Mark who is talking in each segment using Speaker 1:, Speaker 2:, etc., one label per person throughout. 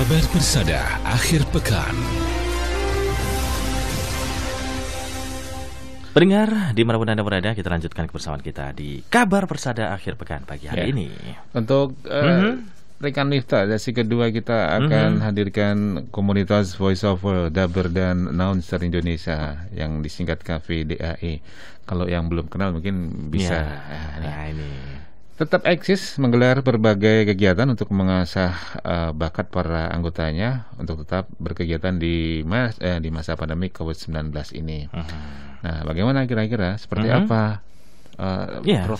Speaker 1: Kabar Persada akhir pekan.
Speaker 2: Pendengar, dimanapun Anda berada, kita lanjutkan kebersamaan kita di Kabar Persada akhir pekan pagi hari ini.
Speaker 3: Untuk rekan Miftah, sesi kedua kita akan hadirkan komunitas voiceover, dubber dan announcer Indonesia yang disingkat KVDAI. Kalau yang belum kenal mungkin bisa.
Speaker 2: Ini
Speaker 3: Tetap eksis menggelar berbagai kegiatan untuk mengasah bakat para anggotanya untuk tetap berkegiatan di masa pandemi COVID-19 ini. Nah, bagaimana kira-kira seperti apa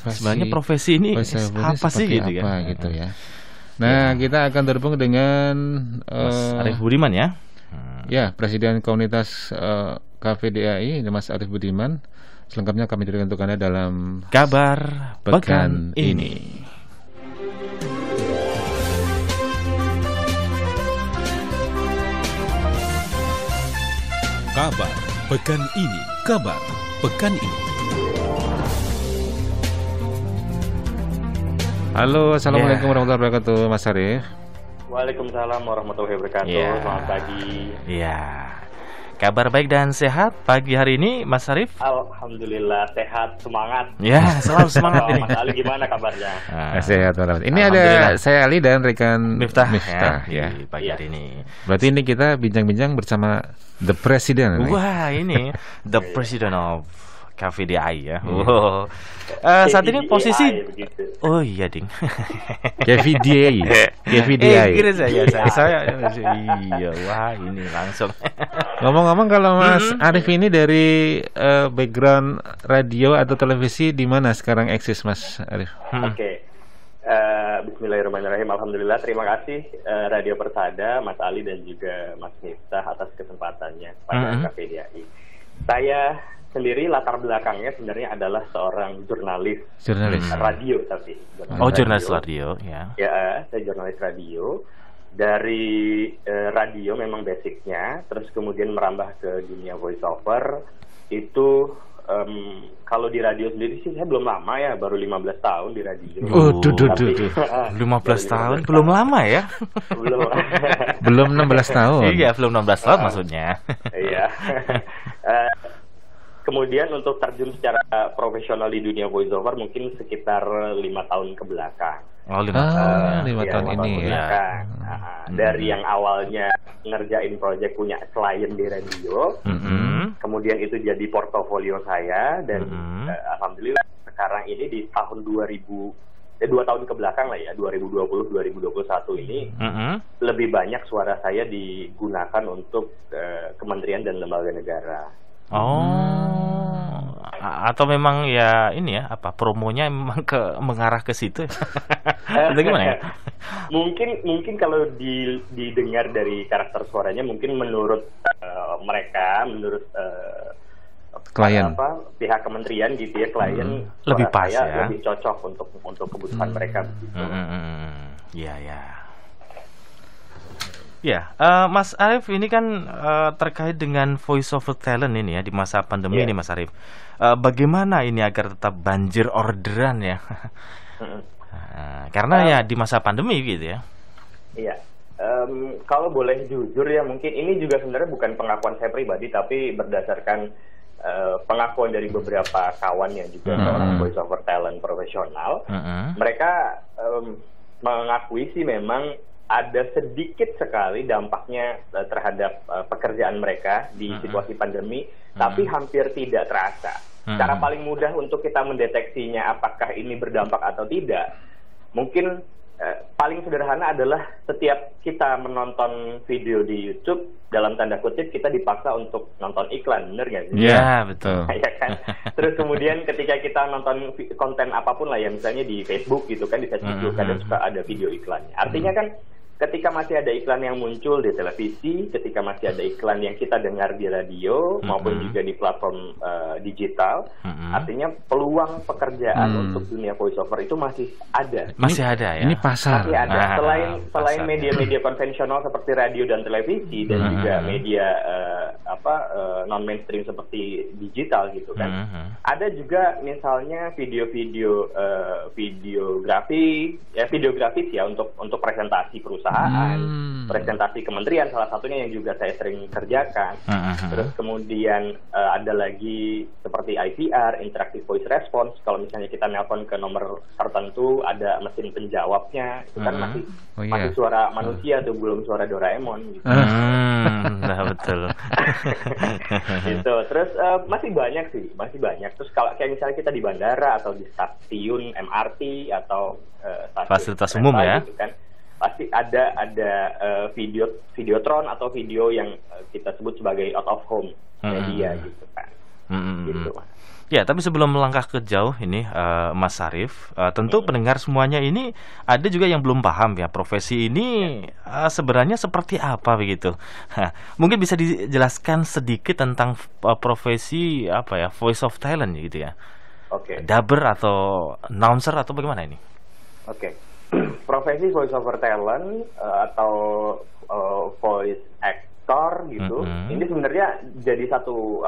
Speaker 2: sebenarnya profesi ini apa sih gitu kan?
Speaker 3: Gitu ya. Nah, kita akan terhubung dengan
Speaker 2: Mas Arief Budiman ya.
Speaker 3: Ya, Presiden Komunitas KVDAI, Mas Arief Budiman. Selengkapnya kami berikan untuk Anda dalam
Speaker 2: Kabar Pekan ini.
Speaker 1: Kabar Pekan ini. Kabar Pekan ini.
Speaker 3: Halo, assalamualaikum warahmatullahi wabarakatuh, Mas Arief.
Speaker 4: Waalaikumsalam warahmatullahi wabarakatuh. Selamat pagi.
Speaker 2: Iya. Kabar baik dan sehat pagi hari ini, Mas Arief?
Speaker 4: Alhamdulillah sehat, semangat.
Speaker 2: Ya, selalu semangat ini.
Speaker 4: Mas Ali gimana kabarnya?
Speaker 3: Sehat, alhamdulillah. Ini ada saya Ali dan rekan
Speaker 2: Miftah
Speaker 3: ya.
Speaker 2: Di pagi hari ini.
Speaker 3: Berarti ini kita bincang-bincang bersama The President.
Speaker 2: Wah, ini The President of KVDAI ya. Wow. Saat ini posisi oh iya ding.
Speaker 3: KVDAI.
Speaker 2: Kira saya iya, wah ini langsung.
Speaker 3: Ngomong-ngomong, kalau Mas Arief ini dari background radio atau televisi, di mana sekarang eksis Mas Arief?
Speaker 4: Oke. Bismillahirrahmanirrahim. Alhamdulillah, terima kasih Radio Persada, Mas Ali dan juga Mas Miftah atas kesempatannya pada KVDAI. Saya sendiri latar belakangnya sebenarnya adalah seorang jurnalis radio, tapi
Speaker 2: jurnalis radio ya.
Speaker 4: Ya, saya jurnalis radio. Dari radio memang basicnya, terus kemudian merambah ke dunia voiceover. Itu kalau di radio sendiri sih saya belum lama ya, baru 15 tahun di radio.
Speaker 2: 15 tahun belum lama ya?
Speaker 3: Belum 16 tahun.
Speaker 2: Iya, belum 16 tahun maksudnya.
Speaker 4: Iya. Kemudian untuk terjun secara profesional di dunia voiceover mungkin sekitar 5 tahun ke belakang.
Speaker 3: 5 tahun, 5 tahun ini ya.
Speaker 4: Dari yang awalnya ngerjain project punya klien di radio, kemudian itu jadi portofolio saya, dan alhamdulillah sekarang ini di tahun 2 tahun ke belakang lah ya, 2020-2021 ini lebih banyak suara saya digunakan untuk kementerian dan lembaga negara.
Speaker 2: Atau memang ya ini ya, promonya memang mengarah ke situ. Atau gimana ya?
Speaker 4: Mungkin kalau didengar dari karakter suaranya, mungkin menurut mereka, menurut
Speaker 3: klien,
Speaker 4: pihak kementerian gitu ya, klien
Speaker 2: lebih pas ya,
Speaker 4: lebih cocok untuk kebutuhan mereka.
Speaker 2: Iya ya. Ya, Mas Arief, ini kan terkait dengan voice over talent ini ya di masa pandemi ini, Mas Arief. Bagaimana ini agar tetap banjir orderan ya? Karena ya di masa pandemi gitu ya.
Speaker 4: Iya. Kalau boleh jujur ya, mungkin ini juga sebenarnya bukan pengakuan saya pribadi, tapi berdasarkan pengakuan dari beberapa kawan yang juga seorang voice over talent profesional. Mereka mengakui sih memang ada sedikit sekali dampaknya terhadap pekerjaan mereka di situasi pandemi, tapi hampir tidak terasa. Cara paling mudah untuk kita mendeteksinya apakah ini berdampak atau tidak, mungkin paling sederhana adalah setiap kita menonton video di YouTube, dalam tanda kutip kita dipaksa untuk nonton iklan, bener nggak sih?
Speaker 2: Iya, betul.
Speaker 4: Ya kan? Terus kemudian ketika kita nonton konten apapun lah ya, misalnya di Facebook gitu kan, di Facebook kadang suka ada video iklannya. Artinya kan ketika masih ada iklan yang muncul di televisi, ketika masih ada iklan yang kita dengar di radio maupun juga di platform digital, artinya peluang pekerjaan untuk dunia voiceover itu masih ada.
Speaker 2: Masih ada ya.
Speaker 3: Ini pasar.
Speaker 4: Masih ada. Selain media-media konvensional seperti radio dan televisi dan juga media non mainstream seperti digital gitu kan. Ada juga misalnya videografi sih ya untuk presentasi perusahaan, presentasi kementerian salah satunya yang juga saya sering kerjakan. Terus kemudian ada lagi seperti IVR, interactive voice response. Kalau misalnya kita nelpon ke nomor tertentu ada mesin penjawabnya, itu kan masih suara manusia tuh, belum suara Doraemon gitu.
Speaker 2: Nah, betul.
Speaker 4: Gitu. Terus masih banyak. Terus kalau kayak misalnya kita di bandara atau di stasiun MRT atau
Speaker 2: fasilitas umum ya,
Speaker 4: gitu kan, pasti ada videotron atau video yang kita sebut sebagai out of home media gitu kan. Gitu, Mas.
Speaker 2: Ya, tapi sebelum melangkah ke jauh ini, Mas Sarif, tentu pendengar semuanya ini ada juga yang belum paham ya profesi ini sebenarnya seperti apa begitu. Mungkin bisa dijelaskan sedikit tentang profesi voice of talent gitu ya.
Speaker 4: Oke.
Speaker 2: Dubber atau announcer atau bagaimana ini?
Speaker 4: Oke. Profesi voice over talent atau voice actor gitu. Ini sebenarnya jadi satu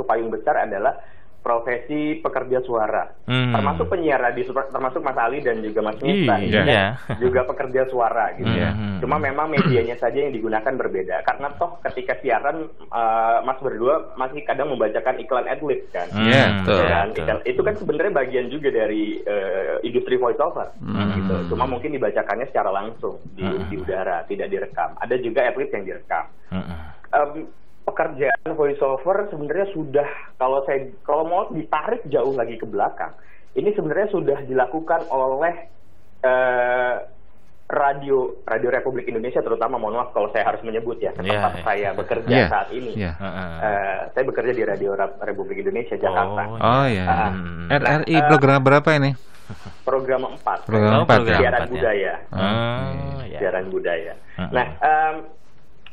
Speaker 4: payung besar adalah profesi pekerja suara, termasuk penyiar radio, termasuk Mas Ali dan juga Mas Nista, juga pekerja suara gitu ya. Cuma memang medianya saja yang digunakan berbeda, karena toh ketika siaran Mas berdua masih kadang membacakan iklan adlib kan. Itu kan sebenarnya bagian juga dari industri voice over gitu. Cuma mungkin dibacakannya secara langsung di udara, tidak direkam. Ada juga adlib yang direkam. Pekerjaan voiceover sebenarnya sudah, kalau mau ditarik jauh lagi ke belakang, ini sebenarnya sudah dilakukan oleh radio Republik Indonesia, terutama, mohon maaf kalau saya harus menyebut ya tempat saya bekerja saat ini. Saya bekerja di Radio Republik Indonesia Jakarta.
Speaker 3: RRI program berapa ini?
Speaker 4: Program 4. Siaran budaya. Siaran budaya. Nah,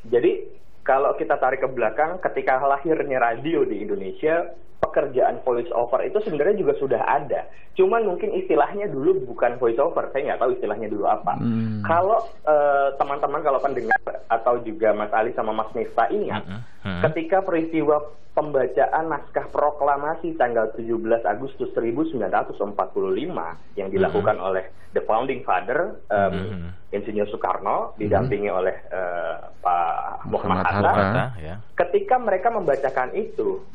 Speaker 4: jadi kalau kita tarik ke belakang, ketika lahirnya radio di Indonesia, pekerjaan voice over itu sebenarnya juga sudah ada. Cuman mungkin istilahnya dulu bukan voice over, saya nggak tahu istilahnya dulu apa. Kalau teman-teman, kalau pendengar atau juga Mas Ali sama Mas Nista ingat, ketika peristiwa pembacaan naskah proklamasi tanggal 17 Agustus 1945 yang dilakukan oleh the founding father, Insinyur Soekarno, didampingi oleh Pak Muhammad Hatta. Ketika mereka membacakan itu,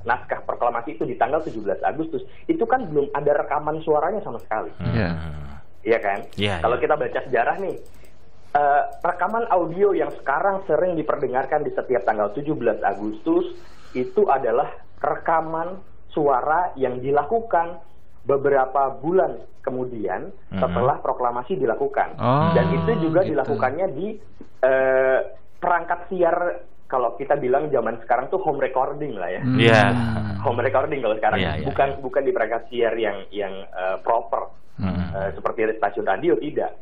Speaker 4: naskah proklamasi itu di tanggal 17 Agustus, itu kan belum ada rekaman suaranya sama sekali. Iya kan? Kalau kita baca sejarah nih, rekaman audio yang sekarang sering diperdengarkan di setiap tanggal 17 Agustus itu adalah rekaman suara yang dilakukan beberapa bulan kemudian setelah proklamasi dilakukan. Dan itu juga dilakukannya di perangkat siar, kalau kita bilang zaman sekarang tuh home recording lah ya. Home recording kalau sekarang, bukan di perangkat siar yang proper seperti stasiun radio, tidak.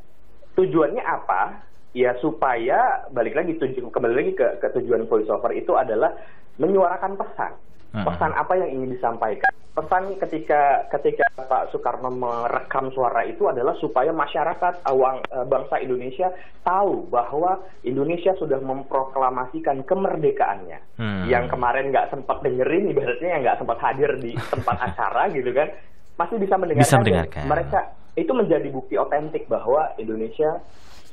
Speaker 4: Tujuannya apa? Ya supaya kembali lagi ke tujuan voiceover itu adalah menyuarakan pesan. Pesan apa yang ingin disampaikan? Pesan ketika Pak Soekarno merekam suara itu adalah supaya masyarakat bangsa Indonesia tahu bahwa Indonesia sudah memproklamasikan kemerdekaannya. Yang kemarin nggak sempat dengerin, ibaratnya yang nggak sempat hadir di tempat acara gitu kan, masih bisa mendengarkan. Mereka itu menjadi bukti otentik bahwa Indonesia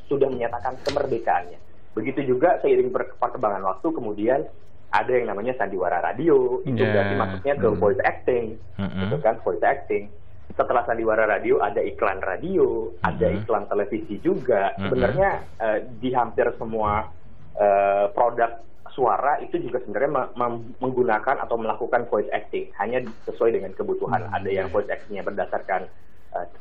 Speaker 4: sudah menyatakan kemerdekaannya. Begitu juga seiring perkembangan waktu, kemudian ada yang namanya sandiwara radio, itu berarti masuknya ke voice acting, gitu kan, voice acting. Setelah sandiwara radio ada iklan radio, ada iklan televisi juga. Sebenarnya di hampir semua produk suara itu juga sebenarnya menggunakan atau melakukan voice acting, hanya sesuai dengan kebutuhan. Ada yang voice actingnya berdasarkan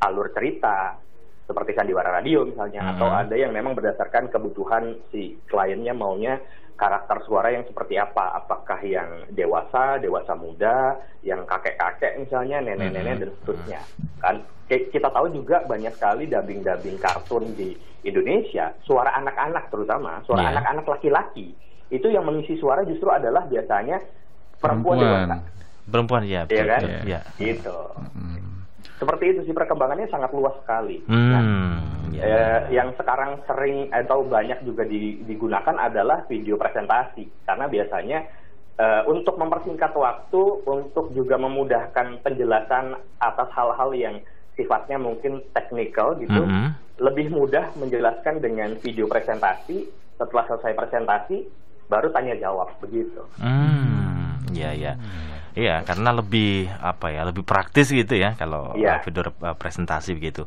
Speaker 4: alur cerita seperti sandiwara radio misalnya, atau ada yang memang berdasarkan kebutuhan si kliennya maunya karakter suara yang seperti apa, apakah yang dewasa muda, yang kakek-kakek misalnya, nenek-nenek dan seterusnya kan. Kita tahu juga banyak sekali dubbing kartun di Indonesia, suara anak-anak, terutama suara anak-anak laki-laki itu yang mengisi suara justru adalah biasanya perempuan dewasa.
Speaker 2: Perempuan, ya,
Speaker 4: iya kan?
Speaker 2: Ya.
Speaker 4: Gitu. seperti itu sih, perkembangannya sangat luas sekali. Yang sekarang sering atau banyak juga digunakan adalah video presentasi, karena biasanya untuk mempersingkat waktu, untuk juga memudahkan penjelasan atas hal-hal yang sifatnya mungkin teknikal gitu, lebih mudah menjelaskan dengan video presentasi. Setelah selesai presentasi, baru tanya jawab begitu.
Speaker 2: Iya, karena lebih lebih praktis gitu ya kalau video presentasi begitu.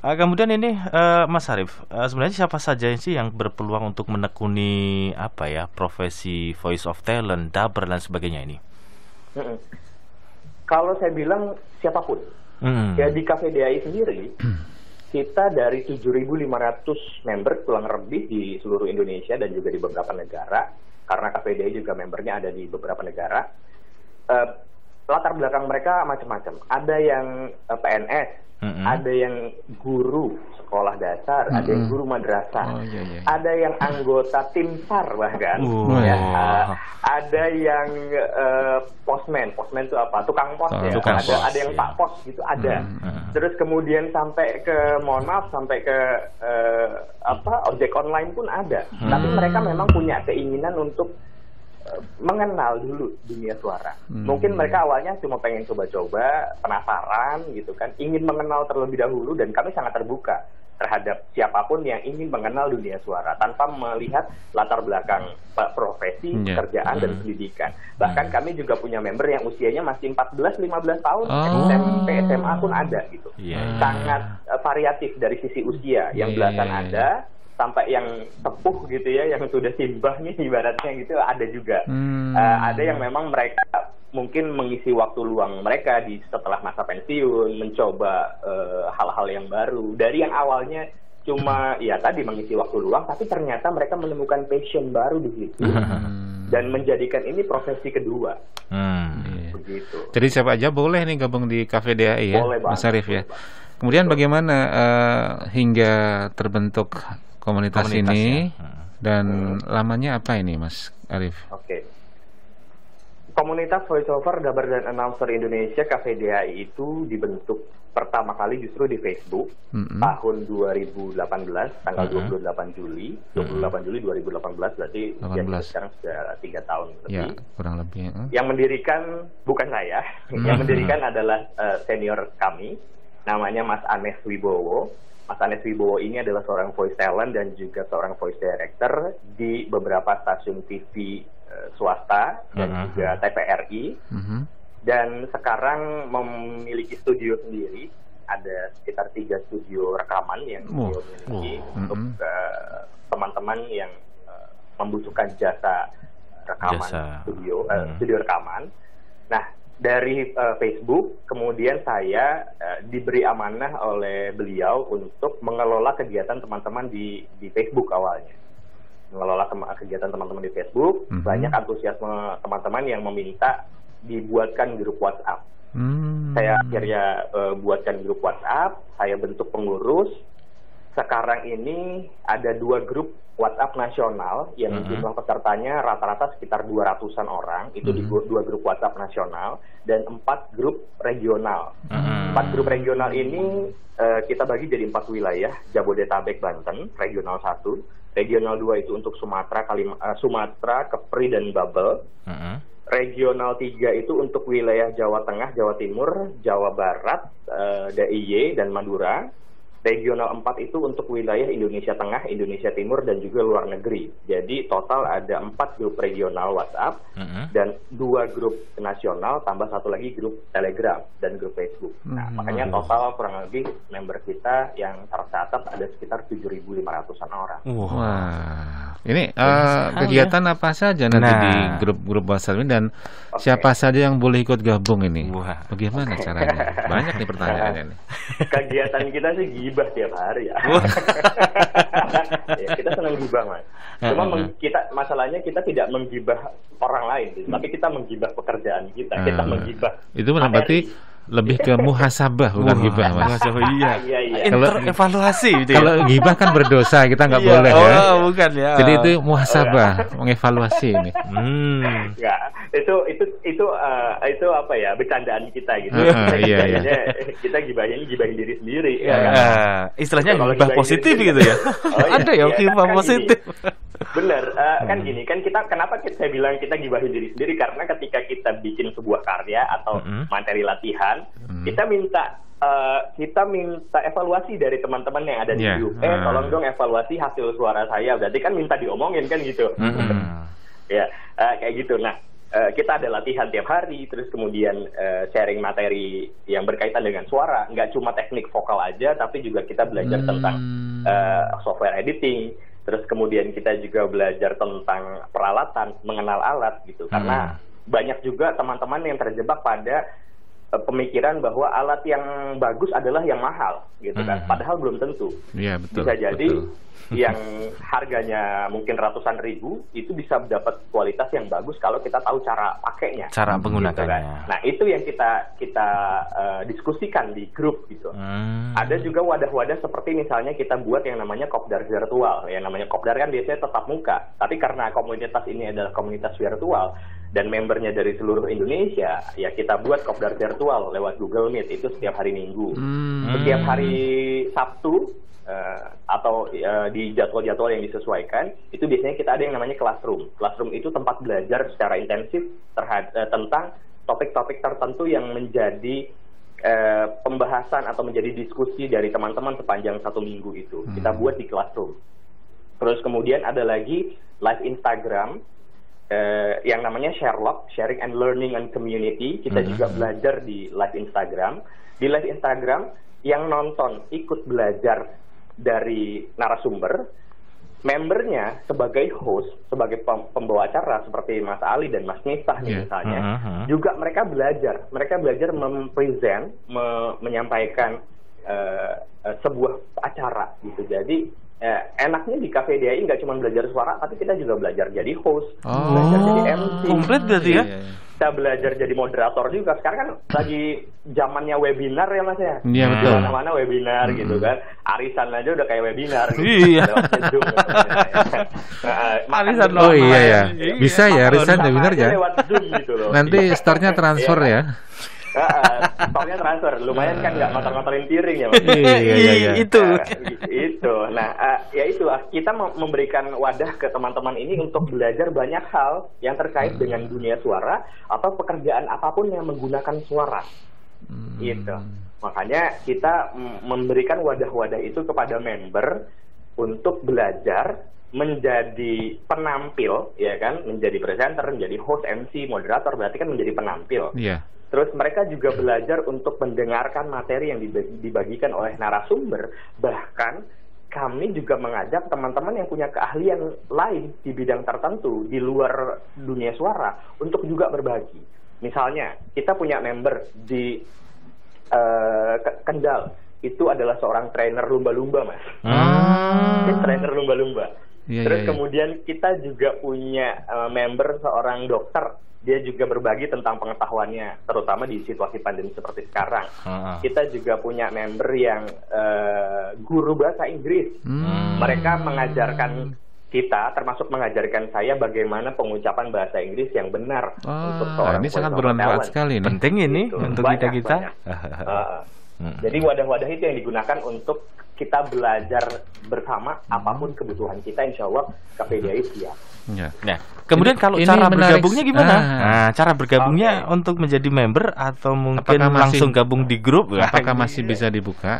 Speaker 2: Kemudian ini Mas Arief, sebenarnya siapa saja sih yang berpeluang untuk menekuni profesi voice of talent, dubber dan sebagainya ini?
Speaker 4: Kalau saya bilang siapapun. Ya, di KVDI sendiri kita dari 7.500 member kurang lebih di seluruh Indonesia dan juga di beberapa negara, karena KVDI juga membernya ada di beberapa negara. Latar belakang mereka macam-macam. Ada yang PNS, ada yang guru sekolah dasar, ada yang guru madrasah, ada yang anggota tim SAR bahkan, ada yang postman itu apa? Tukang pos ya. Ada yang Pak Pos gitu, ada. Terus kemudian sampai ke ojek online pun ada. Tapi mereka memang punya keinginan untuk mengenal dulu dunia suara. Mungkin mereka awalnya cuma pengen coba-coba, penasaran gitu kan, ingin mengenal terlebih dahulu, dan kami sangat terbuka terhadap siapapun yang ingin mengenal dunia suara tanpa melihat latar belakang profesi, pekerjaan dan pendidikan. Bahkan kami juga punya member yang usianya masih 14-15 tahun, SMP, SMA pun ada gitu. Sangat variatif dari sisi usia, yang belasan ada, sampai yang sepuh gitu ya, yang sudah simbah nih ibaratnya gitu, ada juga. Ada yang memang mereka mungkin mengisi waktu luang mereka di setelah masa pensiun, mencoba hal-hal yang baru. Dari yang awalnya cuma tadi mengisi waktu luang, tapi ternyata mereka menemukan passion baru di situ dan menjadikan ini profesi kedua. Begitu.
Speaker 3: Jadi siapa aja boleh nih gabung di KVDI ya,
Speaker 4: boleh,
Speaker 3: Mas Arief ya. Kemudian bagaimana hingga terbentuk komunitas ini dan lamanya apa ini, Mas Arief?
Speaker 4: Oke. Komunitas voiceover, dubber dan announcer Indonesia KVDI itu dibentuk pertama kali justru di Facebook tahun 2018, tanggal 28 Juli 2018, berarti sekarang sudah 3 tahun lebih.
Speaker 3: Ya, kurang lebih.
Speaker 4: Yang mendirikan bukan saya, yang mendirikan adalah senior kami, namanya Mas Anes Wibowo. Mas Anes Wibowo ini adalah seorang voice talent dan juga seorang voice director di beberapa stasiun TV swasta dan juga TVRI. Dan sekarang memiliki studio sendiri, ada sekitar 3 studio rekaman yang beliau miliki untuk teman-teman yang membutuhkan jasa rekaman, studio rekaman. Nah, dari Facebook, kemudian saya diberi amanah oleh beliau untuk mengelola kegiatan teman-teman di Facebook awalnya. Mengelola kegiatan teman-teman di Facebook, banyak antusiasme teman-teman yang meminta dibuatkan grup WhatsApp. Saya akhirnya buatkan grup WhatsApp, saya bentuk pengurus. Sekarang ini ada 2 grup WhatsApp nasional yang jumlah pesertanya rata-rata sekitar 200-an orang, itu di 2 grup WhatsApp nasional, dan 4 grup regional. 4 grup regional ini kita bagi jadi 4 wilayah: Jabodetabek, Banten, regional 1, regional 2 itu untuk Sumatera, Sumatera, Kepri dan Babel. Regional 3 itu untuk wilayah Jawa Tengah, Jawa Timur, Jawa Barat, DIY dan Madura. Regional 4 itu untuk wilayah Indonesia Tengah, Indonesia Timur, dan juga luar negeri. Jadi total ada 4 grup regional WhatsApp dan 2 grup nasional, tambah 1 lagi grup Telegram dan grup Facebook. Nah, makanya total kurang lebih member kita yang tercatat ada sekitar 7.500-an orang.
Speaker 3: Wah, ini kegiatan apa saja nanti di grup-grup WhatsApp ini, dan siapa saja yang boleh ikut gabung ini? Bagaimana caranya? Banyak nih pertanyaannya nih.
Speaker 4: Kegiatan kita sih gibah tiap hari ya. Ya, kita senang gibah, Mas. Cuma masalahnya kita tidak menggibah orang lain, tapi kita menggibah pekerjaan kita. Kita menggibah.
Speaker 3: Itu berarti Lebih ke muhasabah bukan gibah, Mas.
Speaker 2: Iya.
Speaker 4: Iya.
Speaker 2: Evaluasi gitu ya.
Speaker 3: Kalau gibah kan berdosa, kita nggak
Speaker 2: Iya.
Speaker 3: boleh ya.
Speaker 2: Oh, bukan ya.
Speaker 3: Jadi itu muhasabah, mengevaluasi ini.
Speaker 4: Enggak, itu apa ya, bercandaan kita gitu.
Speaker 3: Iya.
Speaker 4: Kita gibahin diri sendiri.
Speaker 2: Ya,
Speaker 4: kan?
Speaker 2: istilahnya
Speaker 4: Kalau
Speaker 2: gibah
Speaker 4: gibahin
Speaker 2: positif
Speaker 4: diri
Speaker 2: gitu ya.
Speaker 4: Oh, iya,
Speaker 2: Ada ya
Speaker 4: iya,
Speaker 2: gibah
Speaker 4: kan
Speaker 2: positif.
Speaker 4: Bener, kan gini, kan kenapa saya bilang kita gibahin diri sendiri, karena ketika kita bikin sebuah karya atau materi latihan, kita minta evaluasi dari teman-teman yang ada di grup. Tolong dong evaluasi hasil suara saya. Berarti kan minta diomongin kan gitu. Ya, kayak gitu. Nah, kita ada latihan tiap hari, terus kemudian sharing materi yang berkaitan dengan suara. Nggak cuma teknik vokal aja, tapi juga kita belajar tentang software editing. Terus kemudian kita juga belajar tentang peralatan, mengenal alat gitu. Karena banyak juga teman-teman yang terjebak pada pemikiran bahwa alat yang bagus adalah yang mahal gitu kan. Padahal belum tentu.
Speaker 3: Iya, betul.
Speaker 4: Bisa jadi
Speaker 3: betul.
Speaker 4: yang harganya mungkin ratusan ribu itu bisa dapat kualitas yang bagus kalau kita tahu cara pakainya,
Speaker 2: cara menggunakannya.
Speaker 4: Gitu kan. Nah, itu yang kita diskusikan di grup gitu. Ada juga wadah-wadah seperti misalnya kita buat yang namanya kopdar virtual. Yang namanya kopdar kan biasanya tetap muka, tapi karena komunitas ini adalah komunitas virtual dan membernya dari seluruh Indonesia, ya kita buat kopdar virtual lewat Google Meet itu setiap hari Minggu. Setiap hari Sabtu atau di jadwal-jadwal yang disesuaikan, itu biasanya kita ada yang namanya classroom. Classroom itu tempat belajar secara intensif tentang topik-topik tertentu yang menjadi pembahasan atau menjadi diskusi dari teman-teman sepanjang 1 minggu itu. Kita buat di classroom. Terus kemudian ada lagi live Instagram yang namanya Sherlock, Sharing and Learning and Community. Kita juga belajar di live Instagram. Di live Instagram yang nonton ikut belajar dari narasumber, membernya sebagai host, sebagai pembawa acara seperti Mas Ali dan Mas Miftah misalnya, juga mereka belajar mempresent, menyampaikan sebuah acara gitu. Jadi enaknya di Cafe DAI nggak cuma belajar suara, tapi kita juga belajar jadi host, belajar jadi MC.
Speaker 2: Komplit berarti ya?
Speaker 4: Kita belajar jadi moderator juga. Sekarang kan lagi zamannya webinar ya Mas ya.
Speaker 3: Iya betul.
Speaker 4: Mana-mana webinar gitu kan. Arisan aja udah kayak webinar. Gitu.
Speaker 2: Iya.
Speaker 4: Arisan
Speaker 3: Oh iya. Bisa ya arisan webinar ya.
Speaker 4: Lewat Zoom gitu loh.
Speaker 3: Nanti startnya transfer ya.
Speaker 4: Stoknya transfer, lumayan kan nggak ngotor-ngotorin piring ya Mas.
Speaker 3: Iya.
Speaker 4: Itu. Nah, itu kita memberikan wadah ke teman-teman ini untuk belajar banyak hal yang terkait dengan dunia suara atau pekerjaan apapun yang menggunakan suara. Gitu. Makanya kita memberikan wadah-wadah itu kepada member untuk belajar menjadi penampil, ya kan, menjadi presenter, menjadi host, MC, moderator, berarti kan menjadi penampil.
Speaker 3: Iya.
Speaker 4: Terus mereka juga belajar untuk mendengarkan materi yang dibagikan oleh narasumber. Bahkan kami juga mengajak teman-teman yang punya keahlian lain di bidang tertentu di luar dunia suara untuk juga berbagi. Misalnya kita punya member di Kendal, itu adalah seorang trainer lumba-lumba Mas. Trainer lumba-lumba. Terus kemudian kita juga punya member seorang dokter. Dia juga berbagi tentang pengetahuannya, terutama di situasi pandemi seperti sekarang. Kita juga punya member yang guru bahasa Inggris. Mereka mengajarkan kita, termasuk mengajarkan saya bagaimana pengucapan bahasa Inggris yang benar untuk seorang.
Speaker 3: Ini sangat bermanfaat sekali nih.
Speaker 2: Penting ini untuk kita.
Speaker 4: Jadi wadah-wadah itu yang digunakan untuk kita belajar bersama apapun kebutuhan kita, insya Allah KPDI siap.
Speaker 3: Ya.
Speaker 2: Nah, kemudian kalau cara bergabungnya gimana? Nah, cara bergabungnya untuk menjadi member atau mungkin langsung gabung di grup?
Speaker 3: Apakah masih bisa dibuka?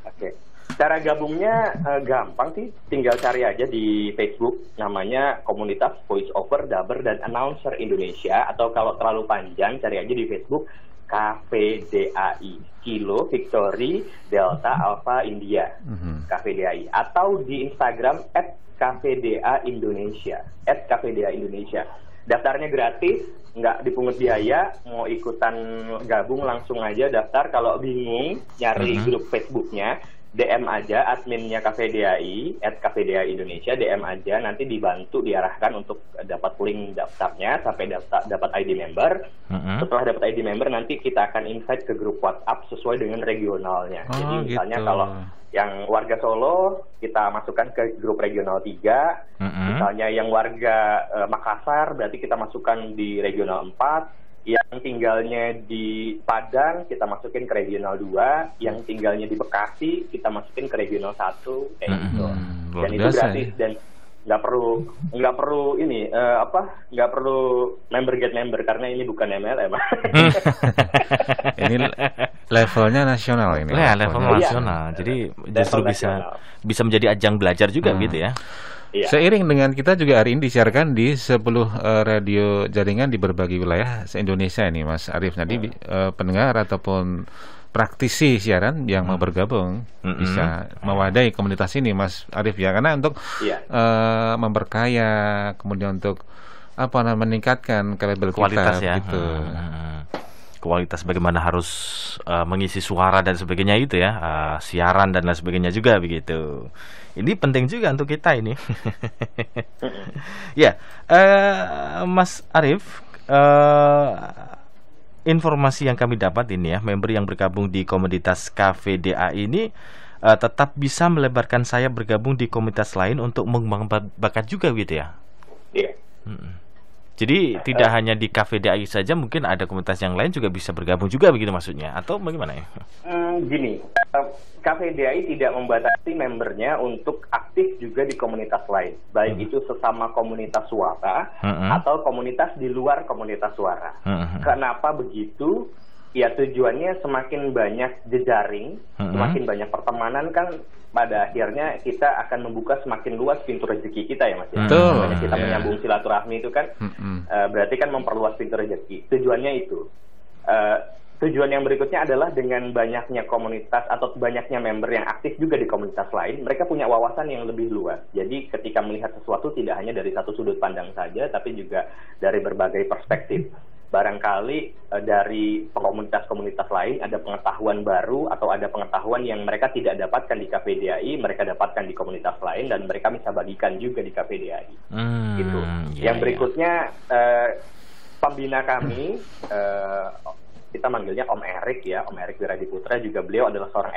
Speaker 4: Oke. Cara gabungnya gampang sih, tinggal cari aja di Facebook, namanya Komunitas Voice Over Dubber dan Announcer Indonesia, atau kalau terlalu panjang cari aja di Facebook KVDAI, Kilo Victory Delta Alpha India, KVDAI, atau di Instagram @KVDA Indonesia, @KVDA Indonesia. Daftarnya gratis, nggak dipungut biaya. Mau ikutan gabung langsung aja daftar. Kalau bingung nyari grup Facebooknya, DM aja adminnya KVDAI @KVDAI Indonesia, DM aja, nanti dibantu diarahkan untuk dapat link daftarnya sampai dapat ID member. Setelah dapat ID member nanti kita akan invite ke grup WhatsApp sesuai dengan regionalnya. Jadi misalnya kalau yang warga Solo kita masukkan ke grup regional 3, misalnya yang warga Makassar berarti kita masukkan di regional 4. Yang tinggalnya di Padang kita masukin ke regional 2, yang tinggalnya di Bekasi kita masukin ke regional 1, kayak gitu. Dan itu gratis dan nggak perlu ini nggak perlu member get member karena ini bukan MLM.
Speaker 3: Ini levelnya nasional ini.
Speaker 2: Level nasional. Jadi justru bisa menjadi ajang belajar juga gitu ya.
Speaker 3: Iya. Seiring dengan kita juga hari ini disiarkan di 10 radio jaringan di berbagai wilayah se-Indonesia ini Mas Arief. Jadi pendengar ataupun praktisi siaran yang mau bergabung bisa mewadahi komunitas ini Mas Arief ya, karena untuk memperkaya, kemudian untuk meningkatkan kapabilitas
Speaker 2: kualitas
Speaker 3: kita,
Speaker 2: ya.
Speaker 3: gitu.
Speaker 2: Kualitas bagaimana harus mengisi suara dan sebagainya itu ya, siaran dan lain sebagainya juga begitu. Ini penting juga untuk kita ini. Ya, Mas Arief, informasi yang kami dapat ini ya, member yang bergabung di komunitas KVDAI ini tetap bisa melebarkan sayap bergabung di komunitas lain untuk mengembangkan bakat juga gitu ya.
Speaker 4: Iya.
Speaker 2: Jadi tidak hanya di KVDAI saja, mungkin ada komunitas yang lain juga bisa bergabung juga begitu maksudnya, atau bagaimana ya?
Speaker 4: Gini, KVDAI tidak membatasi membernya untuk aktif juga di komunitas lain, baik itu sesama komunitas suara atau komunitas di luar komunitas suara. Kenapa begitu? Ya tujuannya semakin banyak jejaring, semakin banyak pertemanan kan pada akhirnya kita akan membuka semakin luas pintu rezeki kita ya Mas ya. Makanya kita menyambung silaturahmi itu kan berarti kan memperluas pintu rezeki. Tujuannya itu. Tujuan yang berikutnya adalah dengan banyaknya komunitas atau banyaknya member yang aktif juga di komunitas lain, mereka punya wawasan yang lebih luas. Jadi ketika melihat sesuatu tidak hanya dari satu sudut pandang saja, tapi juga dari berbagai perspektif. Barangkali dari komunitas-komunitas lain ada pengetahuan baru atau ada pengetahuan yang mereka tidak dapatkan di KVDAI, mereka dapatkan di komunitas lain dan mereka bisa bagikan juga di KVDAI. Gitu. Yang berikutnya pembina kami, kita manggilnya Om Erik ya, Om Erik Wiradiputra, juga beliau adalah seorang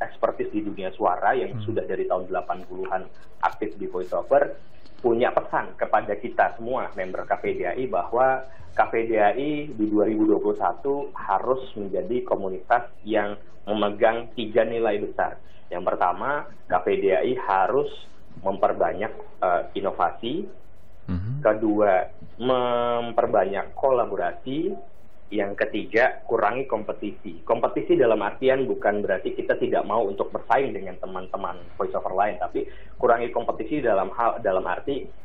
Speaker 4: ekspertis di dunia suara yang sudah dari tahun 80-an aktif di voiceover, punya pesan kepada kita semua member KVDAI bahwa KVDAI di 2021 harus menjadi komunitas yang memegang 3 nilai besar. Yang pertama, KVDAI harus memperbanyak inovasi. Kedua, memperbanyak kolaborasi. Yang ketiga, kurangi kompetisi. Kompetisi dalam artian bukan berarti kita tidak mau untuk bersaing dengan teman-teman voiceover lain, tapi kurangi kompetisi dalam arti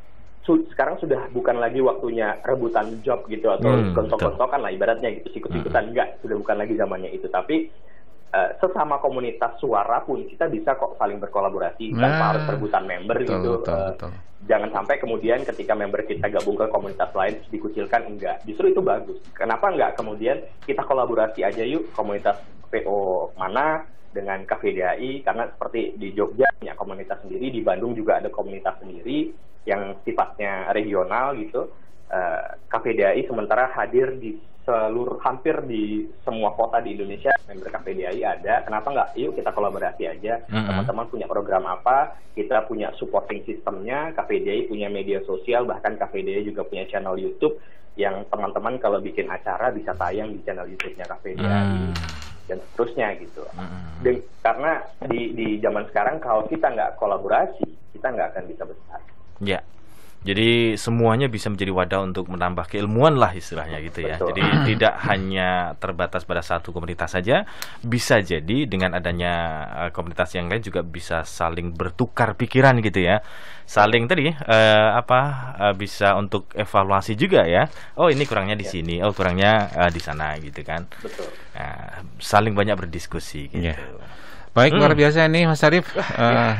Speaker 4: sekarang sudah bukan lagi waktunya rebutan job gitu atau gontok-gontokan lah ibaratnya gitu, sikut-sikutan, enggak, sudah bukan lagi zamannya itu, tapi sesama komunitas suara pun kita bisa kok saling berkolaborasi tanpa harus rebutan member gitu. Jangan sampai kemudian ketika member kita gabung ke komunitas lain terus dikucilkan, enggak, justru itu bagus. Kenapa enggak kemudian kita kolaborasi aja yuk, komunitas PO mana dengan KVDAI, karena seperti di Jogja punya komunitas sendiri, di Bandung juga ada komunitas sendiri yang sifatnya regional gitu. KVDAI sementara hadir di hampir di semua kota di Indonesia, member KVDAI ada. Kenapa nggak? Yuk kita kolaborasi aja. Teman-teman punya program apa, kita punya supporting sistemnya. KVDAI punya media sosial, bahkan KVDAI juga punya channel YouTube yang teman-teman kalau bikin acara bisa tayang di channel YouTube-nya KVDAI dan seterusnya gitu. Karena di zaman sekarang kalau kita nggak kolaborasi, kita nggak akan bisa besar.
Speaker 2: Ya, jadi semuanya bisa menjadi wadah untuk menambah keilmuan lah istilahnya gitu ya.
Speaker 4: Betul.
Speaker 2: Jadi tidak hanya terbatas pada satu komunitas saja, bisa jadi dengan adanya komunitas yang lain juga bisa saling bertukar pikiran gitu ya. Saling tadi bisa untuk evaluasi juga ya. Oh ini kurangnya di sini, oh kurangnya di sana gitu kan.
Speaker 4: Betul.
Speaker 2: Saling banyak berdiskusi gitu.
Speaker 3: Yeah. Baik, luar biasa ini Mas Arief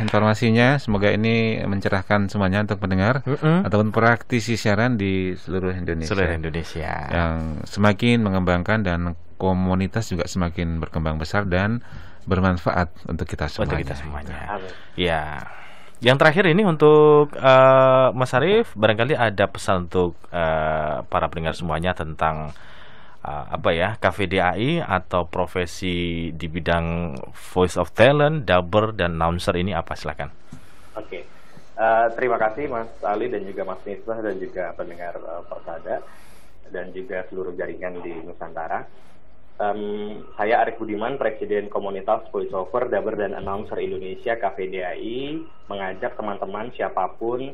Speaker 3: informasinya. Semoga ini mencerahkan semuanya untuk pendengar ataupun praktisi siaran di seluruh Indonesia. Yang semakin mengembangkan dan komunitas juga semakin berkembang besar dan bermanfaat untuk kita semuanya.
Speaker 2: Untuk kita semuanya.
Speaker 4: Amin.
Speaker 2: Ya. Yang terakhir ini untuk Mas Arif, barangkali ada pesan untuk para pendengar semuanya tentang KVDAI atau profesi di bidang voice of talent, dubber dan announcer ini apa, silakan.
Speaker 4: Oke. Terima kasih Mas Ali dan juga Mas Misbah dan juga pendengar Persada dan juga seluruh jaringan di Nusantara. Saya Arif Budiman, Presiden Komunitas Voiceover, Dubber dan Announcer Indonesia KVDAI, mengajak teman-teman siapapun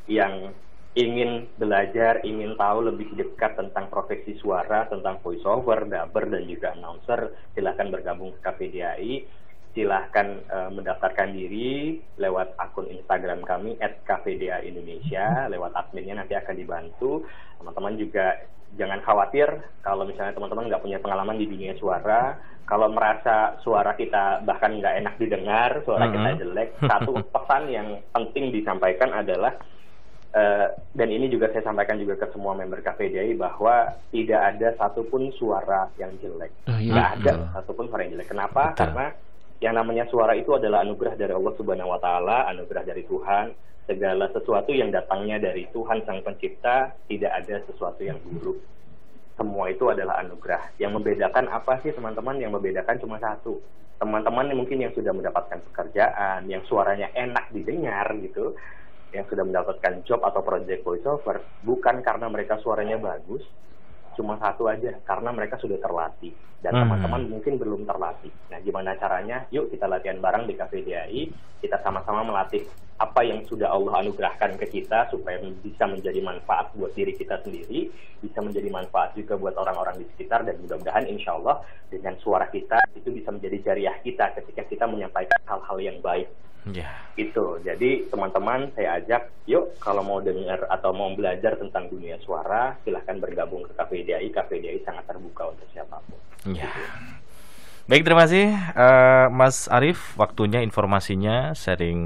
Speaker 4: yang ingin belajar, ingin tahu lebih dekat tentang profesi suara, tentang voiceover, dubber dan juga announcer, silahkan bergabung ke KVDAI. Silahkan mendaftarkan diri lewat akun Instagram kami @KVDA Indonesia. Lewat adminnya nanti akan dibantu. Teman-teman juga jangan khawatir kalau misalnya teman-teman nggak punya pengalaman di dunia suara. Kalau merasa suara kita bahkan nggak enak didengar, suara kita jelek, satu pesan yang penting disampaikan adalah dan ini juga saya sampaikan juga ke semua member KVDAI bahwa tidak ada satupun suara yang jelek. Nggak ada satupun suara yang jelek. Kenapa?
Speaker 2: Betul.
Speaker 4: Karena yang namanya suara itu adalah anugerah dari Allah Subhanahu wa Ta'ala, anugerah dari Tuhan. Segala sesuatu yang datangnya dari Tuhan Sang Pencipta, tidak ada sesuatu yang buruk. Semua itu adalah anugerah. Yang membedakan apa sih teman-teman? Yang membedakan cuma satu. Teman-teman mungkin yang sudah mendapatkan pekerjaan, yang suaranya enak didengar gitu, yang sudah mendapatkan job atau project voiceover, bukan karena mereka suaranya bagus, cuma satu aja, karena mereka sudah terlatih. Dan teman-teman mungkin belum terlatih. Nah, gimana caranya? Yuk kita latihan bareng di KVDAI, kita sama-sama melatih apa yang sudah Allah anugerahkan ke kita, supaya bisa menjadi manfaat buat diri kita sendiri, bisa menjadi manfaat juga buat orang-orang di sekitar, dan mudah-mudahan insya Allah dengan suara kita, itu bisa menjadi jariah kita ketika kita menyampaikan hal-hal yang baik. Itu. Jadi teman-teman saya ajak, yuk kalau mau dengar atau mau belajar tentang dunia suara, silahkan bergabung ke KVDAI. KVDAI sangat terbuka untuk siapapun.
Speaker 2: Ya. Baik, terima kasih Mas Arif, waktunya, informasinya, sharing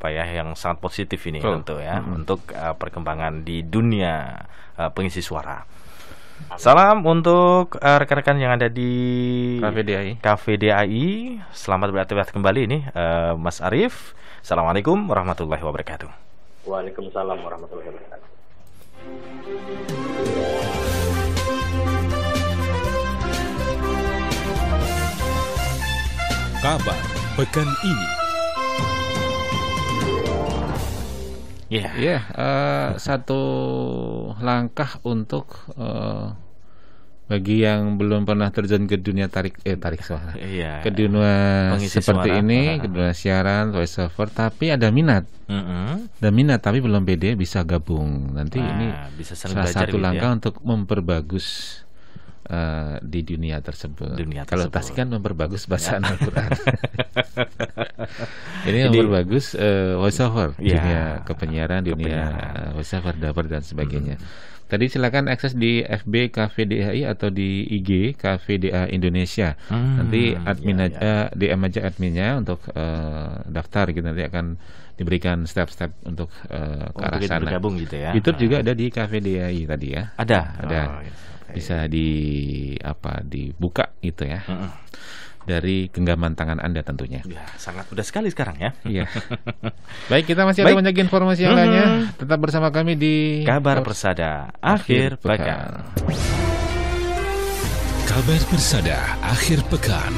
Speaker 2: yang sangat positif ini tentu ya untuk perkembangan di dunia pengisi suara. Salam untuk rekan-rekan yang ada di KVDAI. Selamat beraktivitas kembali ini Mas Arif. Assalamualaikum warahmatullahi wabarakatuh.
Speaker 4: Waalaikumsalam warahmatullahi wabarakatuh.
Speaker 1: Kabar pekan ini.
Speaker 3: Satu langkah untuk bagi yang belum pernah terjun ke dunia tarik suara, ke dunia seperti suara. Ke dunia siaran, voiceover, tapi ada minat, tapi belum pede, bisa gabung. Nanti ini bisa salah satu langkah untuk memperbagus di dunia tersebut. Kalau Tasik kan memperbagus bacaan Al-Quran. Ini memperbagus voiceover, dunia kepenyiaran, dunia voiceover, dubber dan sebagainya. Tadi silakan akses di FB KVDAI atau di IG KVDA Indonesia. Nanti DM aja adminnya untuk daftar gitu, nanti akan diberikan step-step untuk ke arah sana. Bergabung gitu ya. YouTube juga ada di KVDAI tadi ya. Ada. Bisa dibuka gitu ya. Dari genggaman tangan Anda tentunya.
Speaker 2: Ya, sangat mudah sekali sekarang ya.
Speaker 3: Iya. Baik, kita masih ada banyak informasi yang lainnya. Tetap bersama kami di
Speaker 2: Kabar Persada Akhir Pekan.
Speaker 1: Kabar Persada Akhir Pekan.